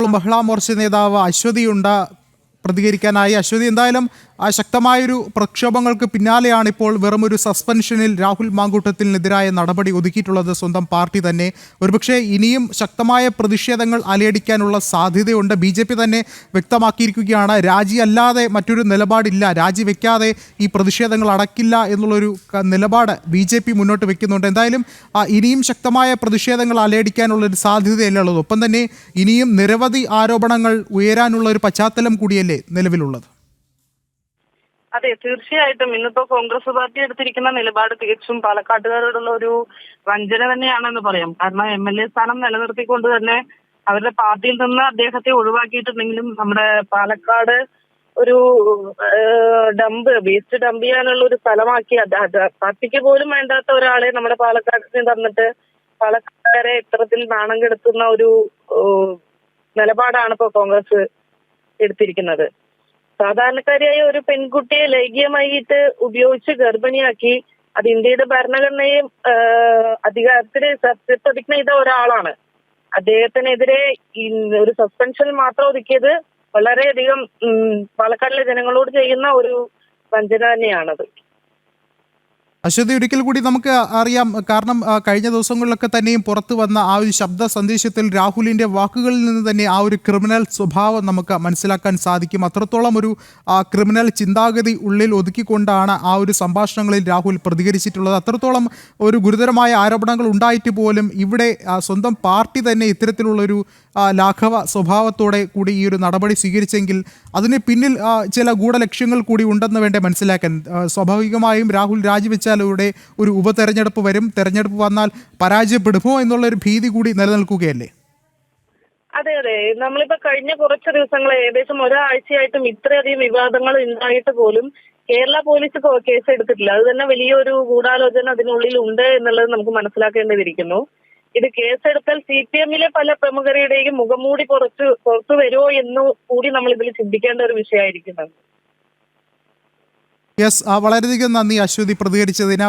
മഹിളാ മോർച്ച നേതാവ് അശ്വതിയുണ്ട് പ്രതികരിക്കാനായി. അശ്വതി, എന്തായാലും ശക്തമായൊരു പ്രക്ഷോഭങ്ങൾക്ക് പിന്നാലെയാണ് ഇപ്പോൾ വെറുമൊരു സസ്പെൻഷനിൽ രാഹുൽ മാങ്കൂട്ടത്തിനെതിരായ നടപടി ഒതുക്കിയിട്ടുള്ളത് സ്വന്തം പാർട്ടി തന്നെ. ഒരുപക്ഷെ ഇനിയും ശക്തമായ പ്രതിഷേധങ്ങൾ അലയടിക്കാനുള്ള സാധ്യതയുണ്ട്. BJP തന്നെ വ്യക്തമാക്കിയിരിക്കുകയാണ്, രാജി അല്ലാതെ മറ്റൊരു നിലപാടില്ല, രാജിവെക്കാതെ ഈ പ്രതിഷേധങ്ങൾ അടക്കില്ല എന്നുള്ളൊരു നിലപാട് BJP മുന്നോട്ട് വെക്കുന്നുണ്ട്. എന്തായാലും ഇനിയും ശക്തമായ പ്രതിഷേധങ്ങൾ അലയടിക്കാനുള്ളൊരു സാധ്യതയല്ലേ ഉള്ളത്. ഒപ്പം തന്നെ ഇനിയും നിരവധി ആരോപണങ്ങൾ ഉയരാനുള്ള ഒരു പശ്ചാത്തലം കൂടിയല്ലേ നിലവിലുള്ളത്. അതെ, തീർച്ചയായിട്ടും ഇന്നിപ്പോ കോൺഗ്രസ് പാർട്ടി എടുത്തിരിക്കുന്ന നിലപാട് തികച്ചും പാലക്കാട്ടുകാരോടുള്ള ഒരു വഞ്ചന തന്നെയാണെന്ന് പറയാം. കാരണം MLA സ്ഥാനം നിലനിർത്തിക്കൊണ്ട് തന്നെ അവരുടെ പാർട്ടിയിൽ നിന്ന് അദ്ദേഹത്തെ ഒഴിവാക്കിയിട്ടുണ്ടെങ്കിലും നമ്മുടെ പാലക്കാട് ഒരു വേസ്റ്റ് ഡംപ് ചെയ്യാനുള്ള ഒരു സ്ഥലമാക്കി പാർട്ടിക്ക് പോലും വേണ്ടാത്ത ഒരാളെ നമ്മുടെ പാലക്കാടിന് തന്നിട്ട് പാലക്കാരെ ഇത്തരത്തിൽ നാണം കെടുത്തുന്ന ഒരു നിലപാടാണ് ഇപ്പോ കോൺഗ്രസ് എടുത്തിരിക്കുന്നത്. സാധാരണക്കാരിയായ ഒരു പെൺകുട്ടിയെ ലൈംഗികമായിട്ട് ഉപയോഗിച്ച് ഗർഭിണിയാക്കി, അത് ഇന്ത്യയുടെ ഭരണഘടനയും അധികാരത്തിൽ സത്യപ്രതിജ്ഞ ചെയ്ത ഒരാളാണ്. അദ്ദേഹത്തിനെതിരെ ഒരു സസ്പെൻഷൻ മാത്രം ഒതുക്കിയത് വളരെയധികം പാലക്കാടിലെ ജനങ്ങളോട് ചെയ്യുന്ന ഒരു വഞ്ചന തന്നെയാണത്. അശ്വതി, ഒരിക്കൽ കൂടി നമുക്ക് അറിയാം, കാരണം കഴിഞ്ഞ ദിവസങ്ങളിലൊക്കെ തന്നെയും പുറത്തു വന്ന ആ ഒരു ശബ്ദ സന്ദേശത്തിൽ രാഹുലിൻ്റെ വാക്കുകളിൽ നിന്ന് തന്നെ ആ ഒരു ക്രിമിനൽ സ്വഭാവം നമുക്ക് മനസ്സിലാക്കാൻ സാധിക്കും. അത്രത്തോളം ഒരു ക്രിമിനൽ ചിന്താഗതി ഉള്ളിൽ ഒതുക്കിക്കൊണ്ടാണ് ആ ഒരു സംഭാഷണങ്ങളിൽ രാഹുൽ പ്രതികരിച്ചിട്ടുള്ളത്. അത്രത്തോളം ഒരു ഗുരുതരമായ ആരോപണങ്ങൾ ഉണ്ടായിട്ട് പോലും ഇവിടെ സ്വന്തം പാർട്ടി തന്നെ ഇത്തരത്തിലുള്ളൊരു ലാഘവ സ്വഭാവത്തോടെ കൂടി ഈ ഒരു നടപടി സ്വീകരിച്ചെങ്കിൽ അതിന് പിന്നിൽ ചില ഗൂഢലക്ഷ്യങ്ങൾ കൂടി ഉണ്ടെന്ന് വേണ്ടേ മനസ്സിലാക്കാൻ. സ്വാഭാവികമായും രാഹുൽ രാജിവെച്ചാലൂടെ ഒരു ഉപതെരഞ്ഞെടുപ്പ് വരും, തെരഞ്ഞെടുപ്പ് വന്നാൽ പരാജയപ്പെടുമോ എന്നുള്ളൊരു ഭീതി കൂടി നിലനിൽക്കുകയല്ലേ? അതെ, നമ്മളിപ്പോ കഴിഞ്ഞ കുറച്ച് ദിവസങ്ങൾ, ഏകദേശം ഒരാഴ്ചയായിട്ടും ഇത്രയധികം വിവാദങ്ങൾ ഉണ്ടായിട്ട് പോലും കേരള പോലീസ് കേസ് എടുത്തിട്ടില്ല. അത് തന്നെ വലിയൊരു ഗൂഢാലോചന അതിനുള്ളിൽ ഉണ്ട് എന്നുള്ളത് നമുക്ക് മനസ്സിലാക്കേണ്ടതിരിക്കുന്നു. ഇത് കേസെടുത്താൽ CPM-ലെ പല പ്രമുഖരുടെയും മുഖംമൂടി പുറത്തു വരുമോ എന്ന് കൂടി നമ്മൾ ഇതിൽ ചിന്തിക്കേണ്ട ഒരു വിഷയമായിരിക്കുന്നത്. യെസ്, വളരെയധികം നന്ദി അശ്വതി പ്രതികരിച്ചതിന്.